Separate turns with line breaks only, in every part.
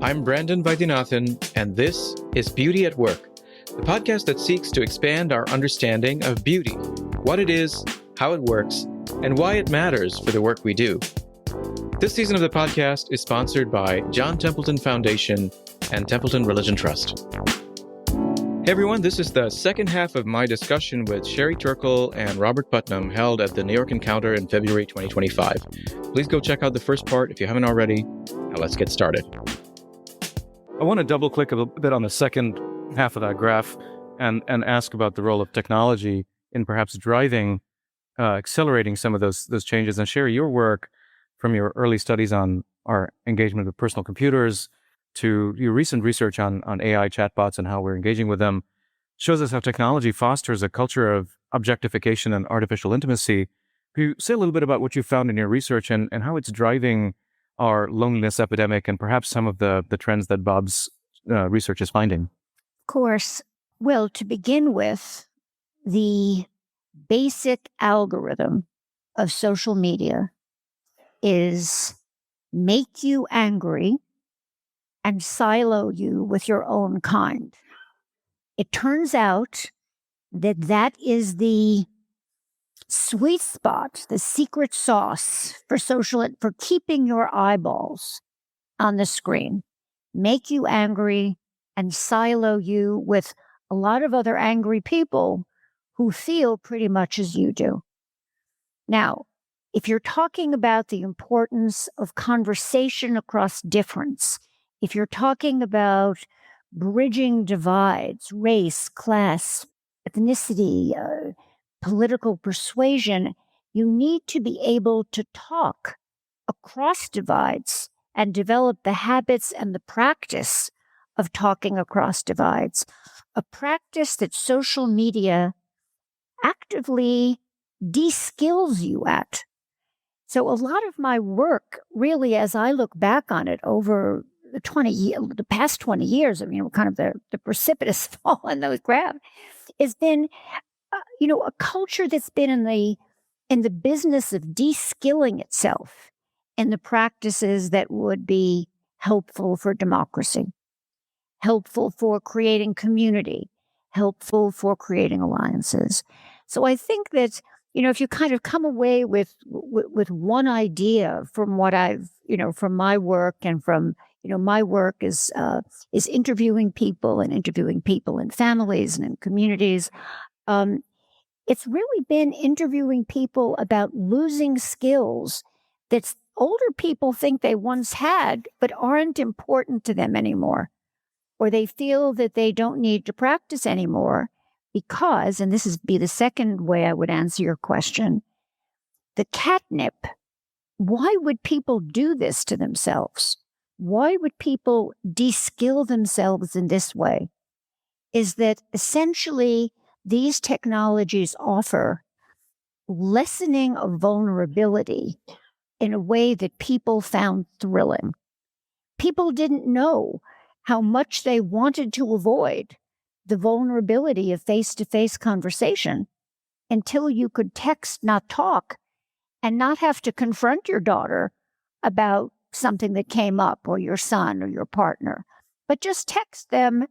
I'm Brandon Vaidyanathan, and this is Beauty at Work, the podcast that seeks to expand our understanding of beauty, what it is, how it works, and why it matters for the work we do. This season of the podcast is sponsored by John Templeton Foundation and Templeton Religion Trust. Hey everyone, this is the second half of my discussion with Sherry Turkle and Robert Putnam held at the New York Encounter in February 2025. Please go check out the first part if you haven't already. Now let's get started. I want to double click a bit on the second half of that graph and ask about the role of technology in perhaps driving, accelerating some of those changes. And Sherry, your work from your early studies on our engagement with personal computers to your recent research on AI chatbots and how we're engaging with them shows us how technology fosters a culture of objectification and artificial intimacy. Can you say a little bit about what you found in your research and how it's driving our loneliness epidemic and perhaps some of the trends that Bob's research is finding?
Of course. Well, to begin with, the basic algorithm of social media is make you angry and silo you with your own kind. It turns out that that is the sweet spot, the secret sauce for keeping your eyeballs on the screen. Make you angry and silo you with a lot of other angry people who feel pretty much as you do. Now, if you're talking about the importance of conversation across difference, if you're talking about bridging divides, race, class, ethnicity, political persuasion, you need to be able to talk across divides and develop the habits and the practice of talking across divides, a practice that social media actively de-skills you at. So a lot of my work, really, as I look back on it over the past 20 years, kind of the precipitous fall in those graphs, has been, a culture that's been in the business of de-skilling itself in the practices that would be helpful for democracy, helpful for creating community, helpful for creating alliances. So I think that, if you kind of come away with one idea from what I've, from my work and from, my work is interviewing people in families and in communities. It's really been interviewing people about losing skills that older people think they once had, but aren't important to them anymore, or they feel that they don't need to practice anymore because, and this is be the second way I would answer your question, the catnip. Why would people do this to themselves? Why would people de-skill themselves in this way? Is that essentially these technologies offer lessening of vulnerability in a way that people found thrilling. People didn't know how much they wanted to avoid the vulnerability of face-to-face conversation until you could text, not talk, and not have to confront your daughter about something that came up, or your son or your partner, but just text them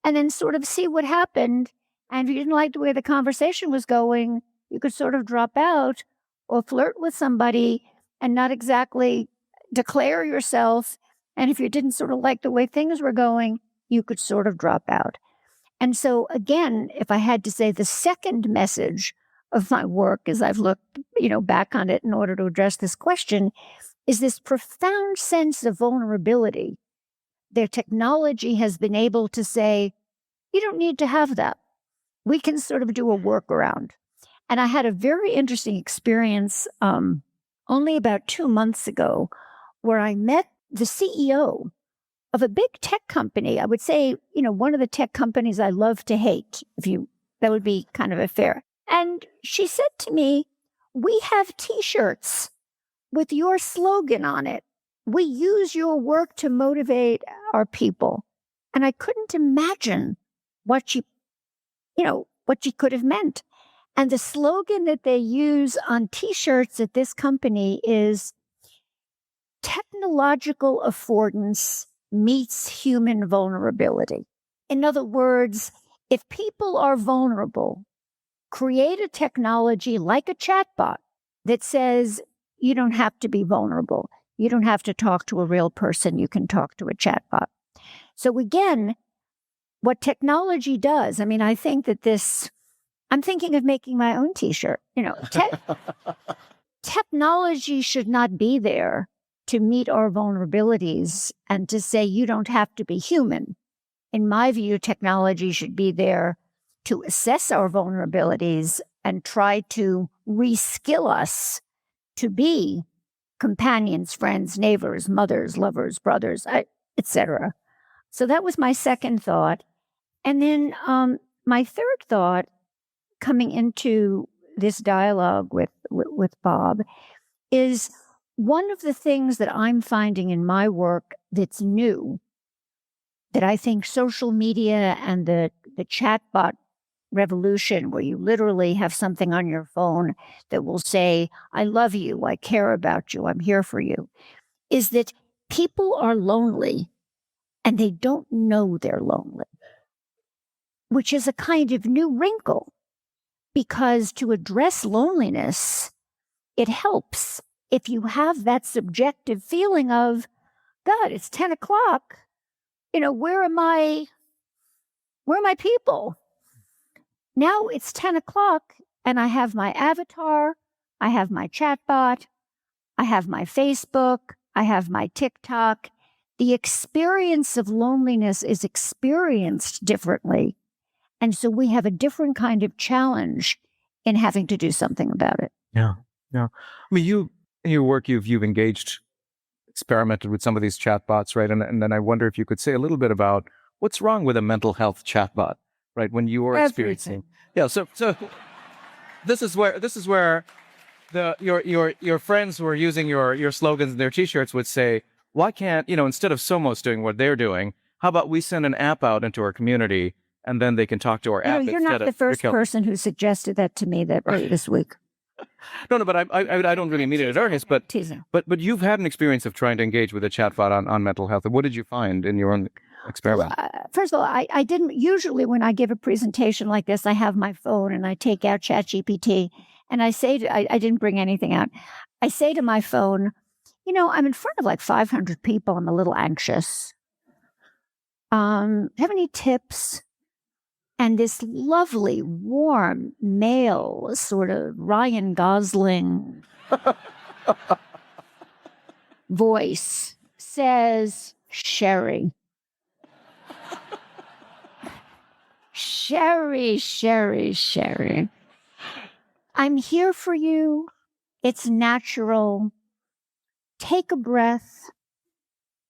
and then sort of see what happened. And if you didn't like the way the conversation was going, you could sort of drop out or flirt with somebody and not exactly declare yourself. And if you didn't sort of like the way things were going, you could sort of drop out. And so again, if I had to say the second message of my work as I've looked, back on it in order to address this question, is this profound sense of vulnerability. Their technology has been able to say, you don't need to have that. We can sort of do a workaround. And I had a very interesting experience only about 2 months ago where I met the CEO of a big tech company. I would say, one of the tech companies I love to hate, that would be kind of a fair. And she said to me, we have T-shirts with your slogan on it. We use your work to motivate our people. And I couldn't imagine what she could have meant. And the slogan that they use on T-shirts at this company is technological affordance meets human vulnerability. In other words, if people are vulnerable, create a technology like a chatbot that says you don't have to be vulnerable. You don't have to talk to a real person. You can talk to a chatbot. So again, what technology does, I mean, I think that I'm thinking of making my own t-shirt. Technology should not be there to meet our vulnerabilities and to say you don't have to be human. In my view, technology should be there to assess our vulnerabilities and try to reskill us to be companions, friends, neighbors, mothers, lovers, brothers, etc. So that was my second thought. And then my third thought coming into this dialogue with Bob is one of the things that I'm finding in my work that's new, that I think social media and the chatbot revolution, where you literally have something on your phone that will say, I love you, I care about you, I'm here for you, is that people are lonely and they don't know they're lonely, which is a kind of new wrinkle, because to address loneliness, it helps if you have that subjective feeling of, God, it's 10 o'clock. Where are my people? Now it's 10 o'clock and I have my avatar, I have my chatbot, I have my Facebook, I have my TikTok. The experience of loneliness is experienced differently. And so we have a different kind of challenge in having to do something about it.
Yeah. I mean, you, in your work, you've experimented with some of these chatbots, right? And then I wonder if you could say a little bit about what's wrong with a mental health chatbot, right? When you are experiencing, yeah. So this is where your friends who are using your slogans and their T-shirts would say, why can't, instead of Somos doing what they're doing, how about we send an app out into our community and then they can talk to our app?
You're not the first person who suggested that to me this week.
No, but I don't really mean it as earnest, but you've had an experience of trying to engage with a chatbot on mental health. What did you find in your own experiment?
First of all, I didn't, usually when I give a presentation like this, I have my phone and I take out ChatGPT and I say, I didn't bring anything out. I say to my phone, I'm in front of like 500 people. I'm a little anxious. Do you have any tips? And this lovely, warm male, sort of Ryan Gosling voice says, Sherry. Sherry. I'm here for you. It's natural. Take a breath.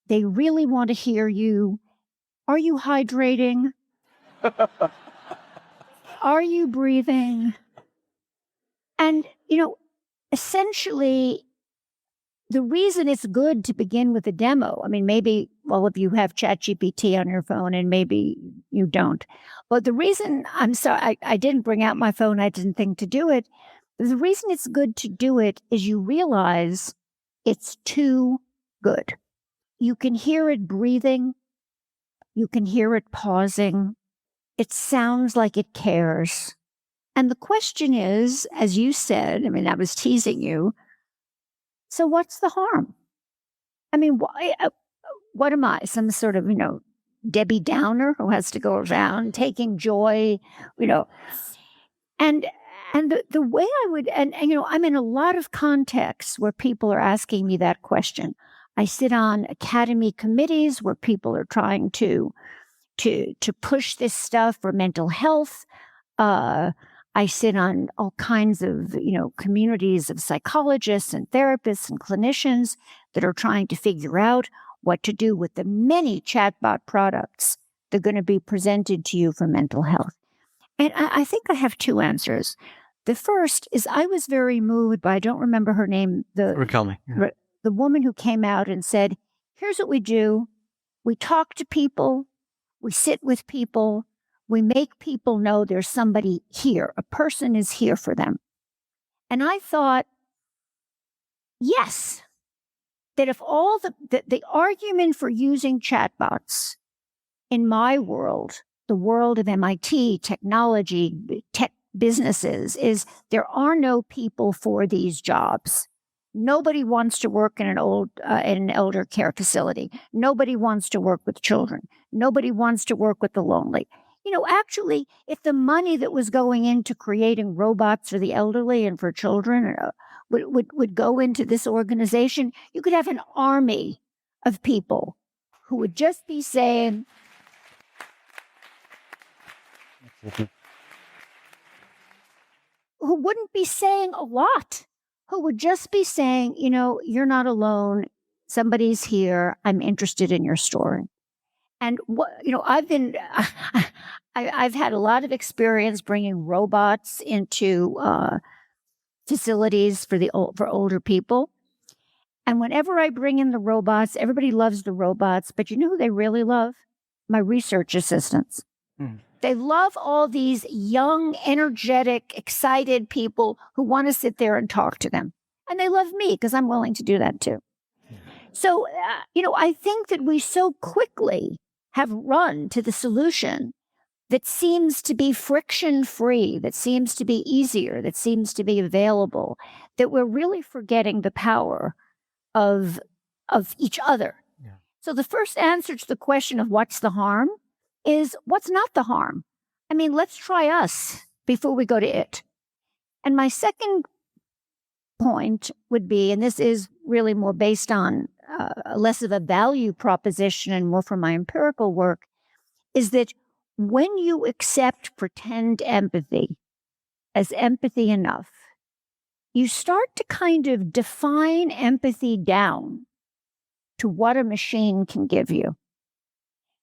They really want to hear you. Are you hydrating? Are you breathing? And, essentially, the reason it's good to begin with a demo, I mean, maybe all of you have ChatGPT on your phone and maybe you don't. But the reason I didn't bring out my phone, I didn't think to do it. The reason it's good to do it is you realize it's too good. You can hear it breathing. You can hear it pausing. It sounds like it cares. And the question is, as you said, I mean, I was teasing you. So what's the harm? I mean, why? What am I? Some sort of, Debbie Downer who has to go around taking joy, And the way I would, and I'm in a lot of contexts where people are asking me that question. I sit on academy committees where people are trying to push this stuff for mental health. I sit on all kinds of, communities of psychologists and therapists and clinicians that are trying to figure out what to do with the many chatbot products that are going to be presented to you for mental health. And I think I have two answers. The first is I was very moved by, I don't remember her name,
the
woman who came out and said, here's what we do. We talk to people. We sit with people. We make people know there's somebody here. A person is here for them. And I thought, yes, that if all the argument for using chatbots in my world, the world of MIT, technology, tech businesses, is there are no people for these jobs. Nobody wants to work in an elder care facility. Nobody wants to work with children. Nobody wants to work with the lonely. Actually, if the money that was going into creating robots for the elderly and for children would go into this organization, you could have an army of people who would just be saying, who wouldn't be saying a lot, who would just be saying, you're not alone. Somebody's here. I'm interested in your story. And I've had a lot of experience bringing robots into facilities for older people. And whenever I bring in the robots, everybody loves the robots, but you know who they really love? My research assistants. They love all these young, energetic, excited people who want to sit there and talk to them. And they love me because I'm willing to do that too. So, I think that we so quickly have run to the solution that seems to be friction-free, that seems to be easier, that seems to be available, that we're really forgetting the power of each other. Yeah. So the first answer to the question of what's the harm is what's not the harm. I mean, let's try us before we go to it. And my second point would be, and this is really more based on less of a value proposition and more from my empirical work, is that when you accept pretend empathy as empathy enough, you start to kind of define empathy down to what a machine can give you.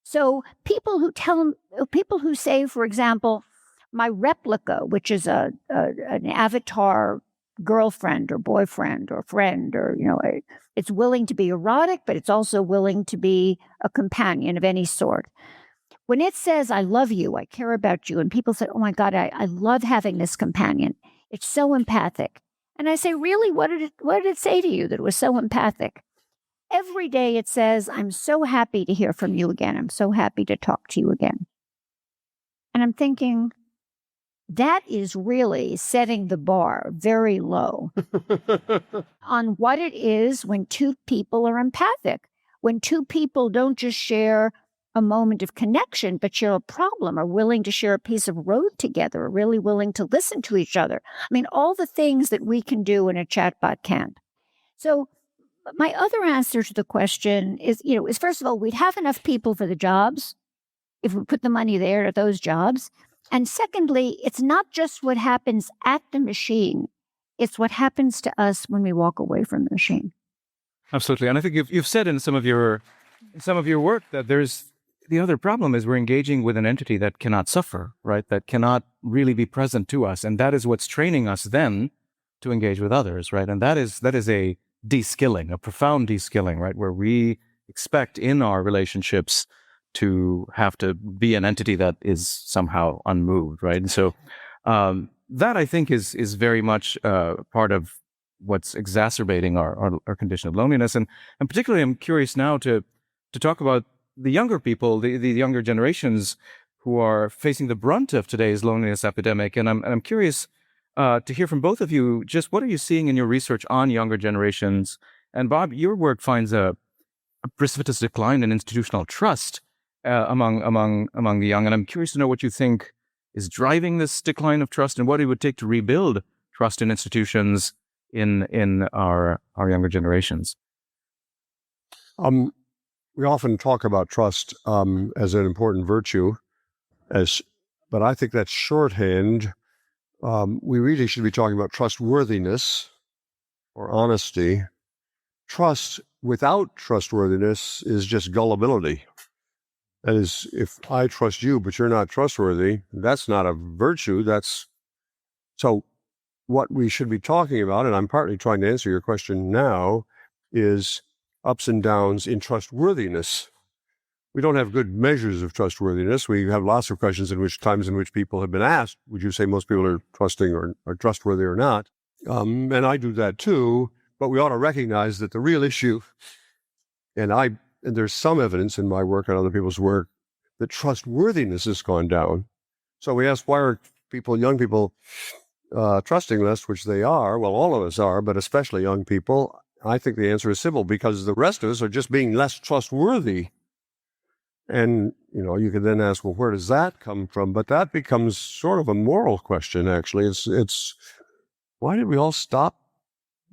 So people who say, for example, my replica, which is an avatar girlfriend or boyfriend or friend, or, it's willing to be erotic, but it's also willing to be a companion of any sort. When it says, I love you, I care about you, and people say, oh my God, I love having this companion. It's so empathic. And I say, really, what did it say to you that was so empathic? Every day it says, I'm so happy to hear from you again. I'm so happy to talk to you again. And I'm thinking, that is really setting the bar very low on what it is when two people are empathic, when two people don't just share a moment of connection, but share a problem, are willing to share a piece of road together, are really willing to listen to each other. I mean, all the things that we can do and a chatbot can't. So my other answer to the question is first of all, we'd have enough people for the jobs if we put the money there at those jobs. And secondly, it's not just what happens at the machine. It's what happens to us when we walk away from the machine.
Absolutely. And I think you've said in some of your work that there's the other problem is we're engaging with an entity that cannot suffer, right? That cannot really be present to us. And that is what's training us then to engage with others, right? And that is a de-skilling, a profound de-skilling, right? Where we expect in our relationships to have to be an entity that is somehow unmoved, right? And so that I think is very much part of what's exacerbating our condition of loneliness. And particularly I'm curious now to talk about the younger people, the younger generations who are facing the brunt of today's loneliness epidemic. And I'm curious to hear from both of you, just what are you seeing in your research on younger generations? And Bob, your work finds a precipitous decline in institutional trust among the young. And I'm curious to know what you think is driving this decline of trust and what it would take to rebuild trust in institutions in our younger generations.
We often talk about trust as an important virtue, but I think that's shorthand. We really should be talking about trustworthiness or honesty. Trust without trustworthiness is just gullibility. That is, if I trust you, but you're not trustworthy, that's not a virtue. So what we should be talking about, and I'm partly trying to answer your question now, is ups and downs in trustworthiness. We don't have good measures of trustworthiness. We have lots of questions times in which people have been asked, would you say most people are trusting or trustworthy or not? And I do that too. But we ought to recognize that the real issue, and there's some evidence in my work and other people's work, that trustworthiness has gone down. So we ask, why are young people, trusting less, which they are? Well, all of us are, but especially young people. I think the answer is simple, because the rest of us are just being less trustworthy. And, you can then ask, well, where does that come from? But that becomes sort of a moral question, actually. It's why did we all stop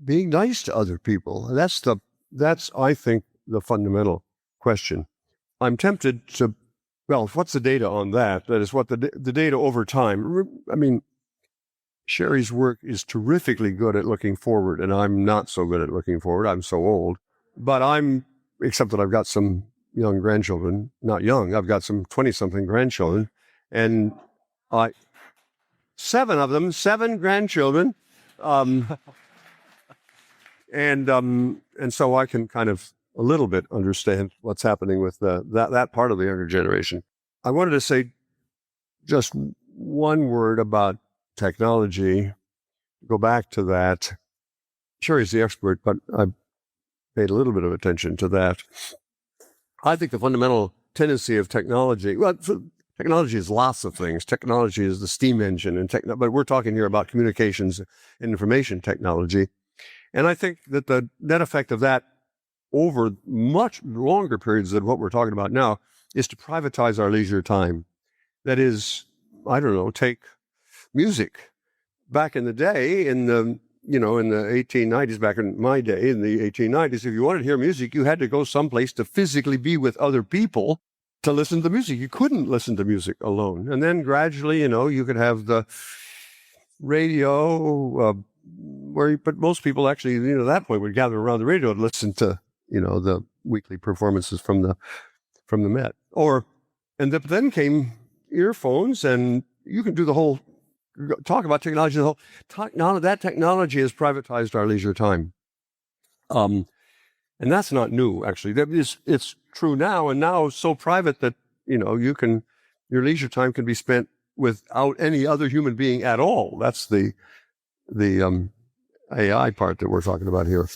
being nice to other people? That's, I think, the fundamental question. I'm tempted to, what's the data on that? That is what the data over time. I mean, Sherry's work is terrifically good at looking forward, and I'm not so good at looking forward. I'm so old. But except that I've got some young grandchildren, not young, I've got some 20-something grandchildren, and seven grandchildren, and so I can kind of a little bit understand what's happening with that part of the younger generation. I wanted to say just one word about technology. Go back to that. Sherry's the expert, but I paid a little bit of attention to that. I think the fundamental tendency of technology, technology is lots of things. Technology is the steam engine, but we're talking here about communications and information technology. And I think that the net effect of that over much longer periods than what we're talking about now is to privatize our leisure time. That is, take music. Back in the day, in the 1890s, back in my day, in the 1890s, if you wanted to hear music, you had to go someplace to physically be with other people to listen to the music. You couldn't listen to music alone. And then gradually, you could have the radio, but most people actually, at that point would gather around the radio to listen to, the weekly performances from the Met. Then came earphones, and you can do the whole talk about technology. That technology has privatized our leisure time, and that's not new. Actually, it's true now, and now so private that your leisure time can be spent without any other human being at all. That's the AI part that we're talking about here.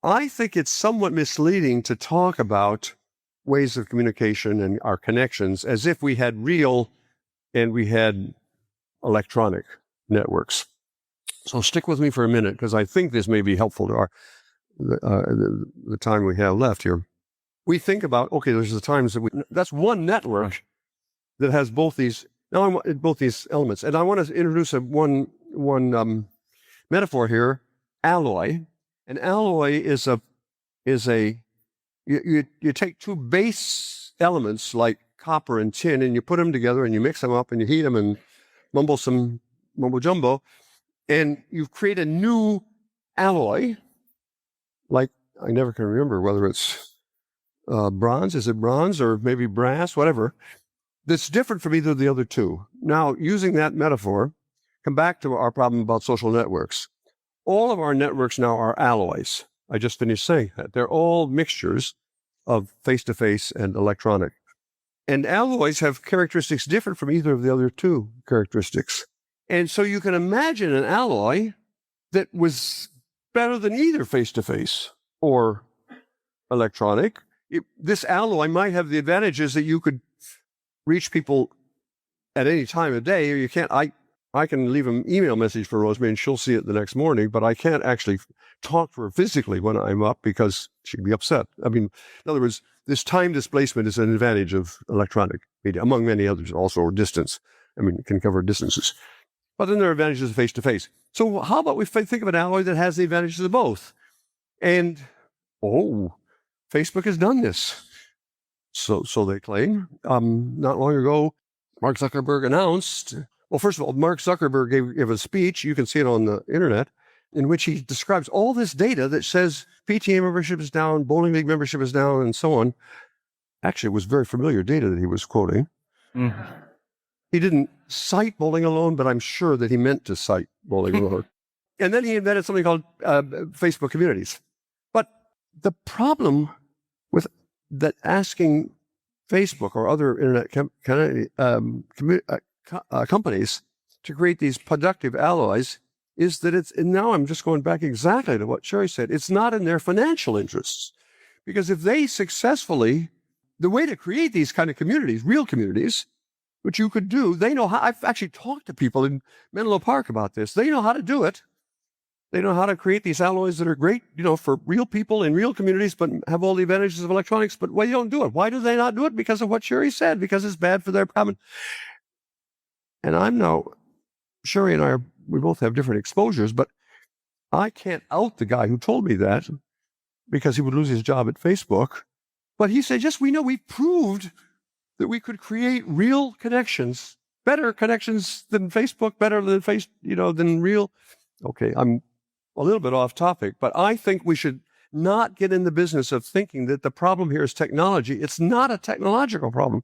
I think it's somewhat misleading to talk about ways of communication and our connections as if we had real and we had electronic networks. So stick with me for a minute, because I think this may be helpful to the time we have left here. We think about, there's the times that's one network that has both these elements. And I want to introduce one metaphor here, alloy. An alloy is you take two base elements like copper and tin, and you put them together and you mix them up and you heat them and mumbo jumbo, and you create a new alloy. Like, I never can remember whether it's bronze. Is it bronze or maybe brass? Whatever. That's different from either of the other two. Now, using that metaphor, come back to our problem about social networks. All of our networks now are alloys. I just finished saying that. They're all mixtures of face-to-face and electronic. And alloys have characteristics different from either of the other two characteristics. And so you can imagine an alloy that was better than either face-to-face or electronic. This alloy might have the advantages that you could reach people at any time of day, or you can't. I can leave an email message for Rosemary and she'll see it the next morning, but I can't actually talk to her physically when I'm up because she'd be upset. I mean, in other words, this time displacement is an advantage of electronic media, among many others, also distance. I mean, it can cover distances. But then there are advantages of face-to-face. So how about we think of an alloy that has the advantages of both? And, Facebook has done this. So they claim. Not long ago, Mark Zuckerberg announced, well, first of all, Mark Zuckerberg gave a speech, you can see it on the internet, in which he describes all this data that says PTA membership is down, bowling league membership is down, and so on. Actually, it was very familiar data that he was quoting. Mm-hmm. He didn't cite bowling alone, but I'm sure that he meant to cite bowling alone. And then he invented something called Facebook communities. But the problem with that asking Facebook or other internet companies to create these productive alloys is that and now I'm just going back exactly to what Sherry said, it's not in their financial interests. Because if they successfully, the way to create these kind of communities, real communities, which you could do, they know how. I've actually talked to people in Menlo Park about this. They know how to do it. They know how to create these alloys that are great, for real people in real communities, but have all the advantages of electronics. But why don't do it? Why do they not do it? Because of what Sherry said, because it's bad for their common. And Sherry and I we both have different exposures, but I can't out the guy who told me that because he would lose his job at Facebook. But he said, yes, we know we've proved that we could create real connections, better connections than Facebook, better than than real. Okay, I'm a little bit off topic, but I think we should not get in the business of thinking that the problem here is technology. It's not a technological problem.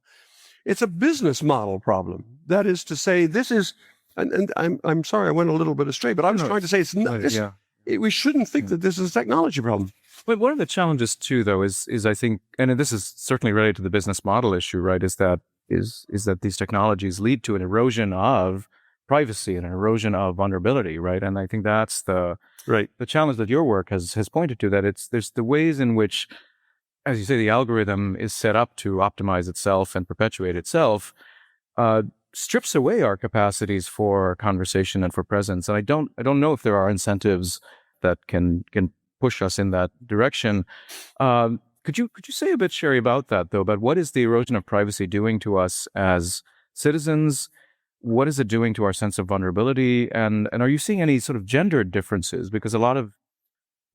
It's a business model problem. That is to say, this is, and I'm sorry I went a little bit astray, but I was trying to say it's not. We shouldn't think that this is a technology problem.
But one of the challenges too, though, is I think, and this is certainly related to the business model issue, right? Is that these technologies lead to an erosion of privacy and an erosion of vulnerability, right? And I think that's the challenge that your work has pointed to. That there's the ways in which, as you say, the algorithm is set up to optimize itself and perpetuate itself, strips away our capacities for conversation and for presence. And I don't know if there are incentives that can push us in that direction. Could you say a bit, Sherry, about that, though? About what is the erosion of privacy doing to us as citizens? What is it doing to our sense of vulnerability? And are you seeing any sort of gendered differences? Because a lot of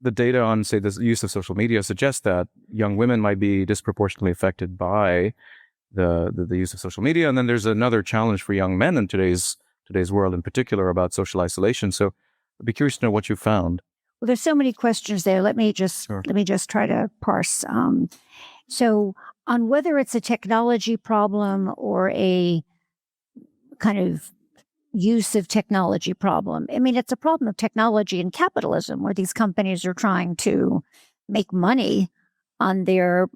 the data on, say, the use of social media suggests that young women might be disproportionately affected by the use of social media. And then there's another challenge for young men in today's world in particular about social isolation. So I'd be curious to know what you found.
Well, there's so many questions there. Let me just try to parse. So on whether it's a technology problem or a kind of use of technology problem, I mean, it's a problem of technology and capitalism, where these companies are trying to make money on their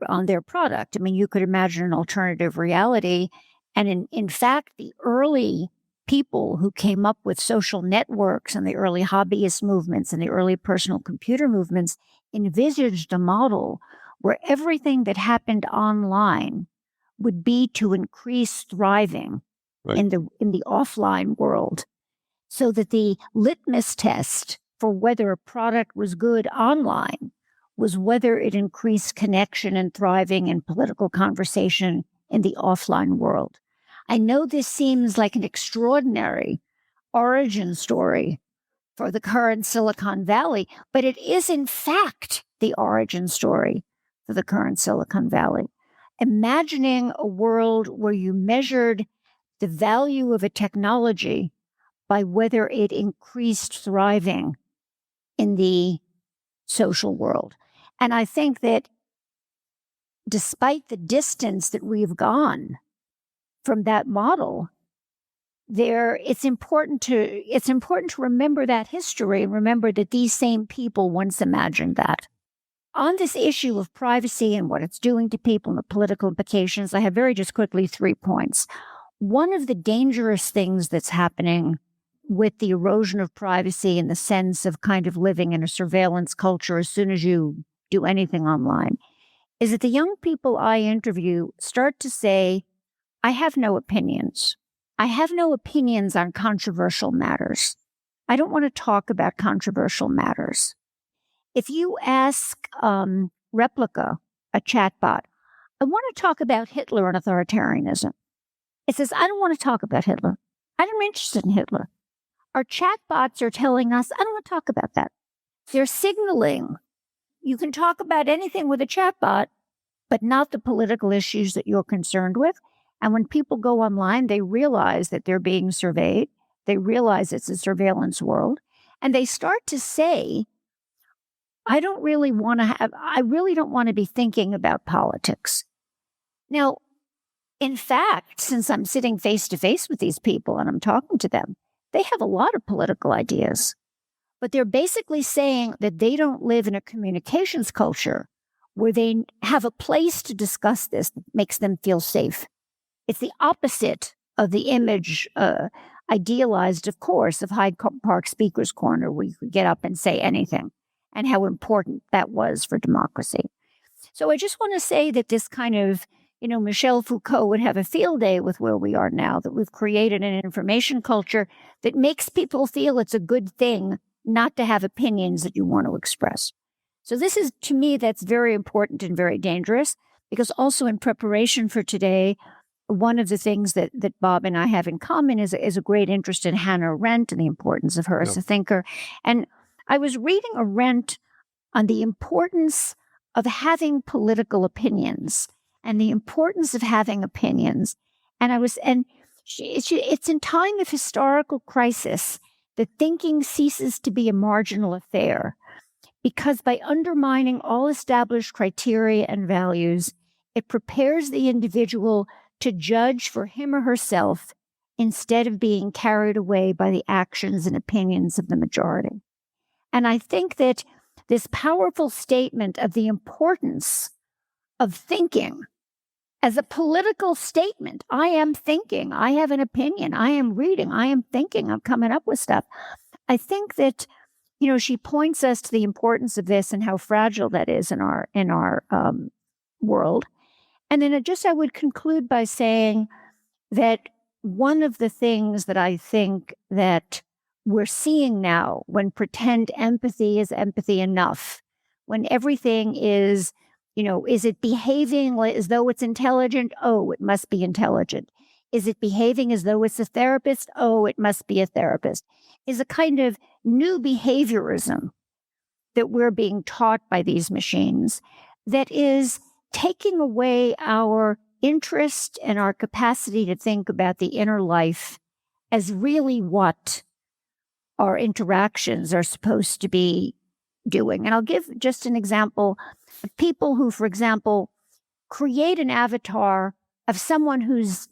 product. I mean, you could imagine an alternative reality. And in fact, the early people who came up with social networks and the early hobbyist movements and the early personal computer movements envisaged a model where everything that happened online would be to increase thriving in the offline world, so that the litmus test for whether a product was good online was whether it increased connection and thriving and political conversation in the offline world. I know this seems like an extraordinary origin story for the current Silicon Valley, but it is in fact the origin story for the current Silicon Valley. Imagining a world where you measured the value of a technology by whether it increased thriving in the social world. And I think that despite the distance that we've gone from that model, it's important to remember that history and remember that these same people once imagined that. On this issue of privacy and what it's doing to people and the political implications, I have just quickly 3 points. One of the dangerous things that's happening with the erosion of privacy in the sense of kind of living in a surveillance culture as soon as you do anything online is that the young people I interview start to say, I have no opinions. I have no opinions on controversial matters. I don't want to talk about controversial matters. If you ask Replica, a chatbot, I want to talk about Hitler and authoritarianism, it says, I don't want to talk about Hitler. I'm not interested in Hitler. Our chatbots are telling us, I don't want to talk about that. They're signaling, you can talk about anything with a chatbot, but not the political issues that you're concerned with. And when people go online, they realize that they're being surveyed. They realize it's a surveillance world. And they start to say, I really don't want to be thinking about politics. Now, in fact, since I'm sitting face to face with these people and I'm talking to them, they have a lot of political ideas, but they're basically saying that they don't live in a communications culture where they have a place to discuss this that makes them feel safe. It's the opposite of the image idealized, of course, of Hyde Park Speaker's Corner, where you could get up and say anything, and how important that was for democracy. So I just want to say that this kind of, Michel Foucault would have a field day with where we are now, that we've created an information culture that makes people feel it's a good thing not to have opinions that you want to express. So this is, to me, that's very important and very dangerous, because also in preparation for today, one of the things that Bob and I have in common is a great interest in Hannah Arendt and the importance of her as a thinker. And I was reading Arendt on the importance of having political opinions and the importance of having opinions. And it's in time of historical crisis that thinking ceases to be a marginal affair, because by undermining all established criteria and values, it prepares the individual to judge for him or herself instead of being carried away by the actions and opinions of the majority. And I think that this powerful statement of the importance of thinking as a political statement, I am thinking, I have an opinion, I am reading, I am thinking, I'm coming up with stuff. I think that, she points us to the importance of this and how fragile that is in our world. And then I would conclude by saying that one of the things that I think that we're seeing now, when pretend empathy is empathy enough, when everything is, is it behaving as though it's intelligent? Oh, it must be intelligent. Is it behaving as though it's a therapist? Oh, it must be a therapist. Is a kind of new behaviorism that we're being taught by these machines that is taking away our interest and our capacity to think about the inner life as really what our interactions are supposed to be doing. And I'll give just an example of people who, for example, create an avatar of someone who's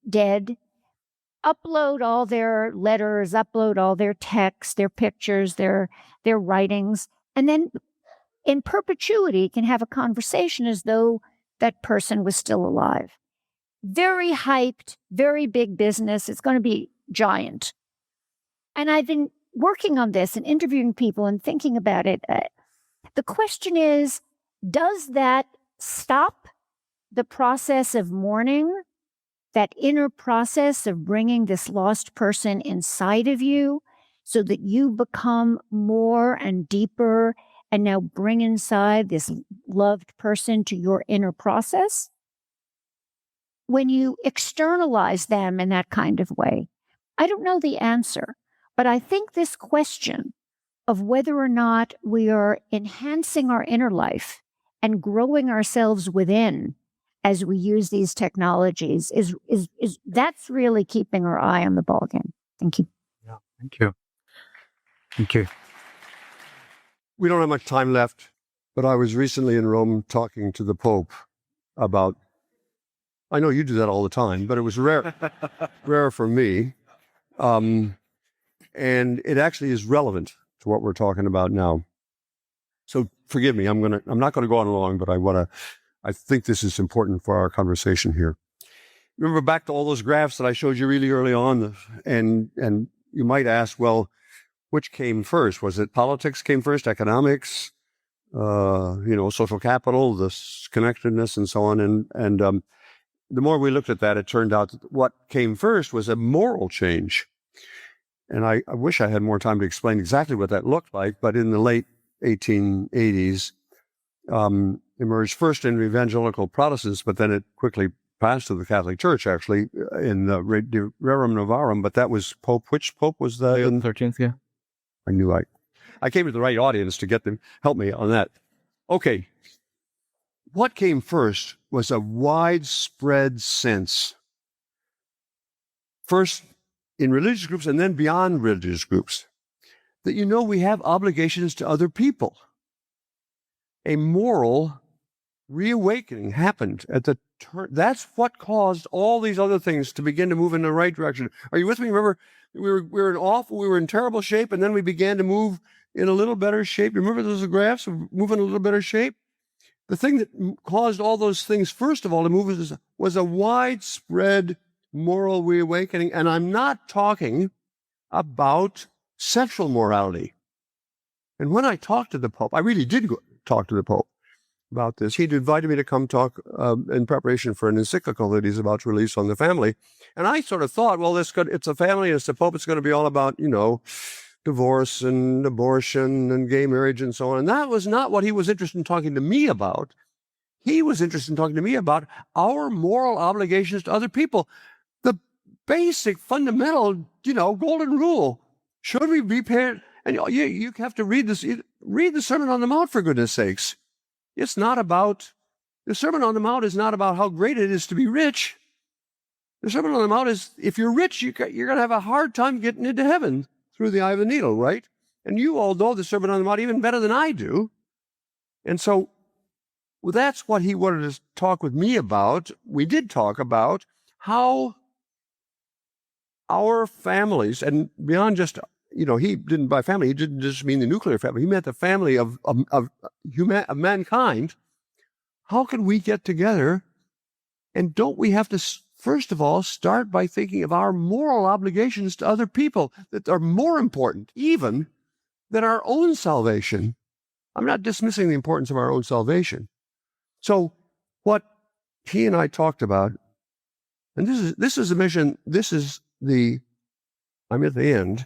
dead, upload all their letters, upload all their texts, their pictures, their writings, and then in perpetuity can have a conversation as though that person was still alive. Very hyped, very big business. It's going to be giant. And I've been working on this and interviewing people and thinking about it. The question is, does that stop the process of mourning, that inner process of bringing this lost person inside of you so that you become more and deeper and now bring inside this loved person to your inner process? When you externalize them in that kind of way, I don't know the answer, but I think this question of whether or not we are enhancing our inner life and growing ourselves within as we use these technologies is that's really keeping our eye on the ballgame. Thank you.
Yeah, thank you. Thank you.
We don't have much time left, but I was recently in Rome talking to the Pope about, I know you do that all the time, but it was rare for me. And it actually is relevant to what we're talking about now. So forgive me, I'm not going to go on long, but I think this is important for our conversation here. Remember back to all those graphs that I showed you really early on, and you might ask, well, which came first? Was it politics came first, economics, social capital, this connectedness, and so on? And the more we looked at that, it turned out that what came first was a moral change. And I wish I had more time to explain exactly what that looked like, but in the late 1880s, emerged first in evangelical Protestants, but then it quickly passed to the Catholic Church, actually, in the Rerum Novarum. But that was Pope. Which Pope was that?
Leo the 13th, yeah.
I knew I came to the right audience to get them help me on that. Okay. What came first was a widespread sense, first in religious groups and then beyond religious groups, that we have obligations to other people. A moral reawakening happened at the turn. That's what caused all these other things to begin to move in the right direction. Are you with me? Remember, we were in terrible shape, and then we began to move in a little better shape. Remember those graphs of moving in a little better shape? The thing that caused all those things, first of all, to move was a widespread moral reawakening. And I'm not talking about sexual morality. And when I talked to the Pope, I really did talk to the Pope about this. He'd invited me to come talk in preparation for an encyclical that he's about to release on the family. And I sort of thought, well, it's a family, it's the Pope, it's going to be all about, divorce and abortion and gay marriage and so on. And that was not what he was interested in talking to me about. He was interested in talking to me about our moral obligations to other people. The basic, fundamental, golden rule. Should we be parent? And you have to read this. Read the Sermon on the Mount, for goodness sakes. The Sermon on the Mount is not about how great it is to be rich. The Sermon on the Mount is, if you're rich, you're going to have a hard time getting into heaven through the eye of the needle, right? And you all know the Sermon on the Mount even better than I do. And so, that's what he wanted to talk with me about. We did talk about how our families, and beyond just, he didn't, by family, he didn't just mean the nuclear family. He meant the family of mankind. How can we get together? And don't we have to, first of all, start by thinking of our moral obligations to other people that are more important even than our own salvation? I'm not dismissing the importance of our own salvation. So what he and I talked about, and this is a mission, I'm at the end,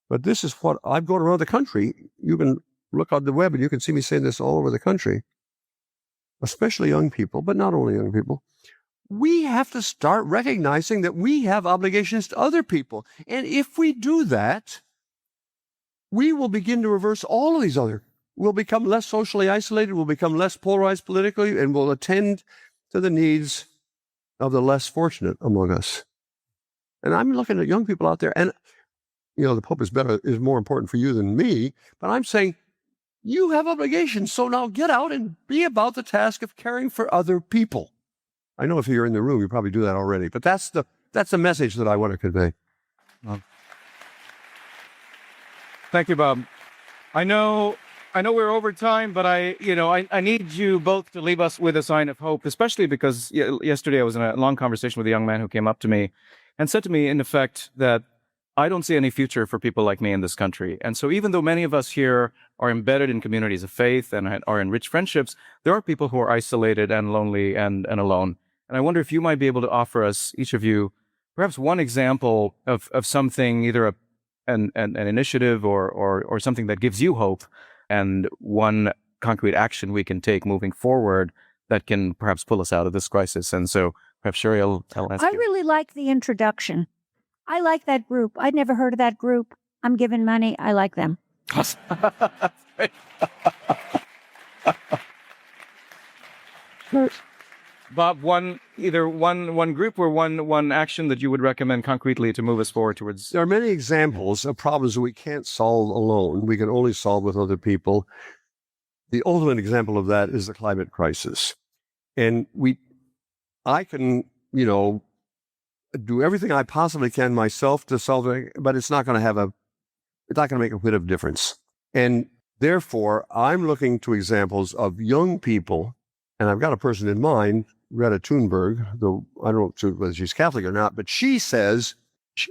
but this is what I've gone around the country. You can look on the web and you can see me saying this all over the country, especially young people, but not only young people. We have to start recognizing that we have obligations to other people. And if we do that, we will begin to reverse all of these we'll become less socially isolated, we'll become less polarized politically, and we'll attend to the needs of the less fortunate among us. And I'm looking at young people out there, and the Pope is more important for you than me, but I'm saying you have obligations, so now get out and be about the task of caring for other people. I know if you're in the room, you probably do that already, but that's the message that I want to convey.
Well, thank you, Bob. I know we're over time, but I need you both to leave us with a sign of hope, especially because yesterday I was in a long conversation with a young man who came up to me and said to me, in effect, that I don't see any future for people like me in this country. And so even though many of us here are embedded in communities of faith and are in rich friendships, there are people who are isolated and lonely and alone. And I wonder if you might be able to offer us, each of you, perhaps one example of something, either an initiative or something that gives you hope, and one concrete action we can take moving forward that can perhaps pull us out of this crisis. And so perhaps Sherry, I'll ask you.
I really like the introduction. I like that group. I'd never heard of that group. I'm giving money. I like them.
Bob, either one group or one action that you would recommend concretely to move us forward towards.
There are many examples of problems that we can't solve alone. We can only solve with other people. The ultimate example of that is the climate crisis. And I can, do everything I possibly can myself to solve it, but it's not going to make a bit of difference. And therefore, I'm looking to examples of young people, and I've got a person in mind, Greta Thunberg, though I don't know whether she's Catholic or not, but she says,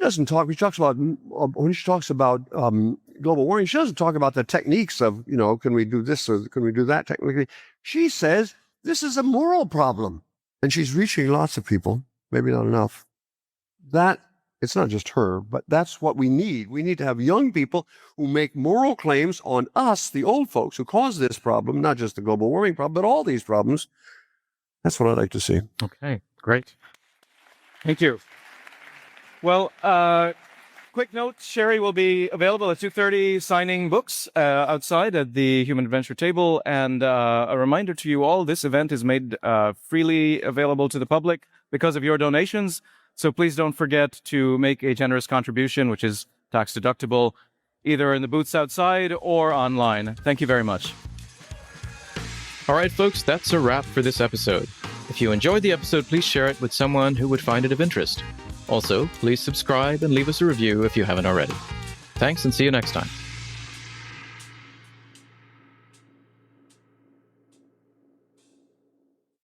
when she talks about global warming, she doesn't talk about the techniques of, can we do this or can we do that technically? She says, this is a moral problem. And she's reaching lots of people, maybe not enough. It's not just her, but that's what we need. We need to have young people who make moral claims on us, the old folks who cause this problem, not just the global warming problem, but all these problems. That's what I'd like to see.
Okay, great. Thank you. Well, quick note, Sherry will be available at 2:30 signing books outside at the Human Adventure table. And a reminder to you all, this event is made freely available to the public because of your donations. So please don't forget to make a generous contribution, which is tax deductible, either in the booths outside or online. Thank you very much.
All right, folks, that's a wrap for this episode. If you enjoyed the episode, please share it with someone who would find it of interest. Also, please subscribe and leave us a review if you haven't already. Thanks, and see you next time.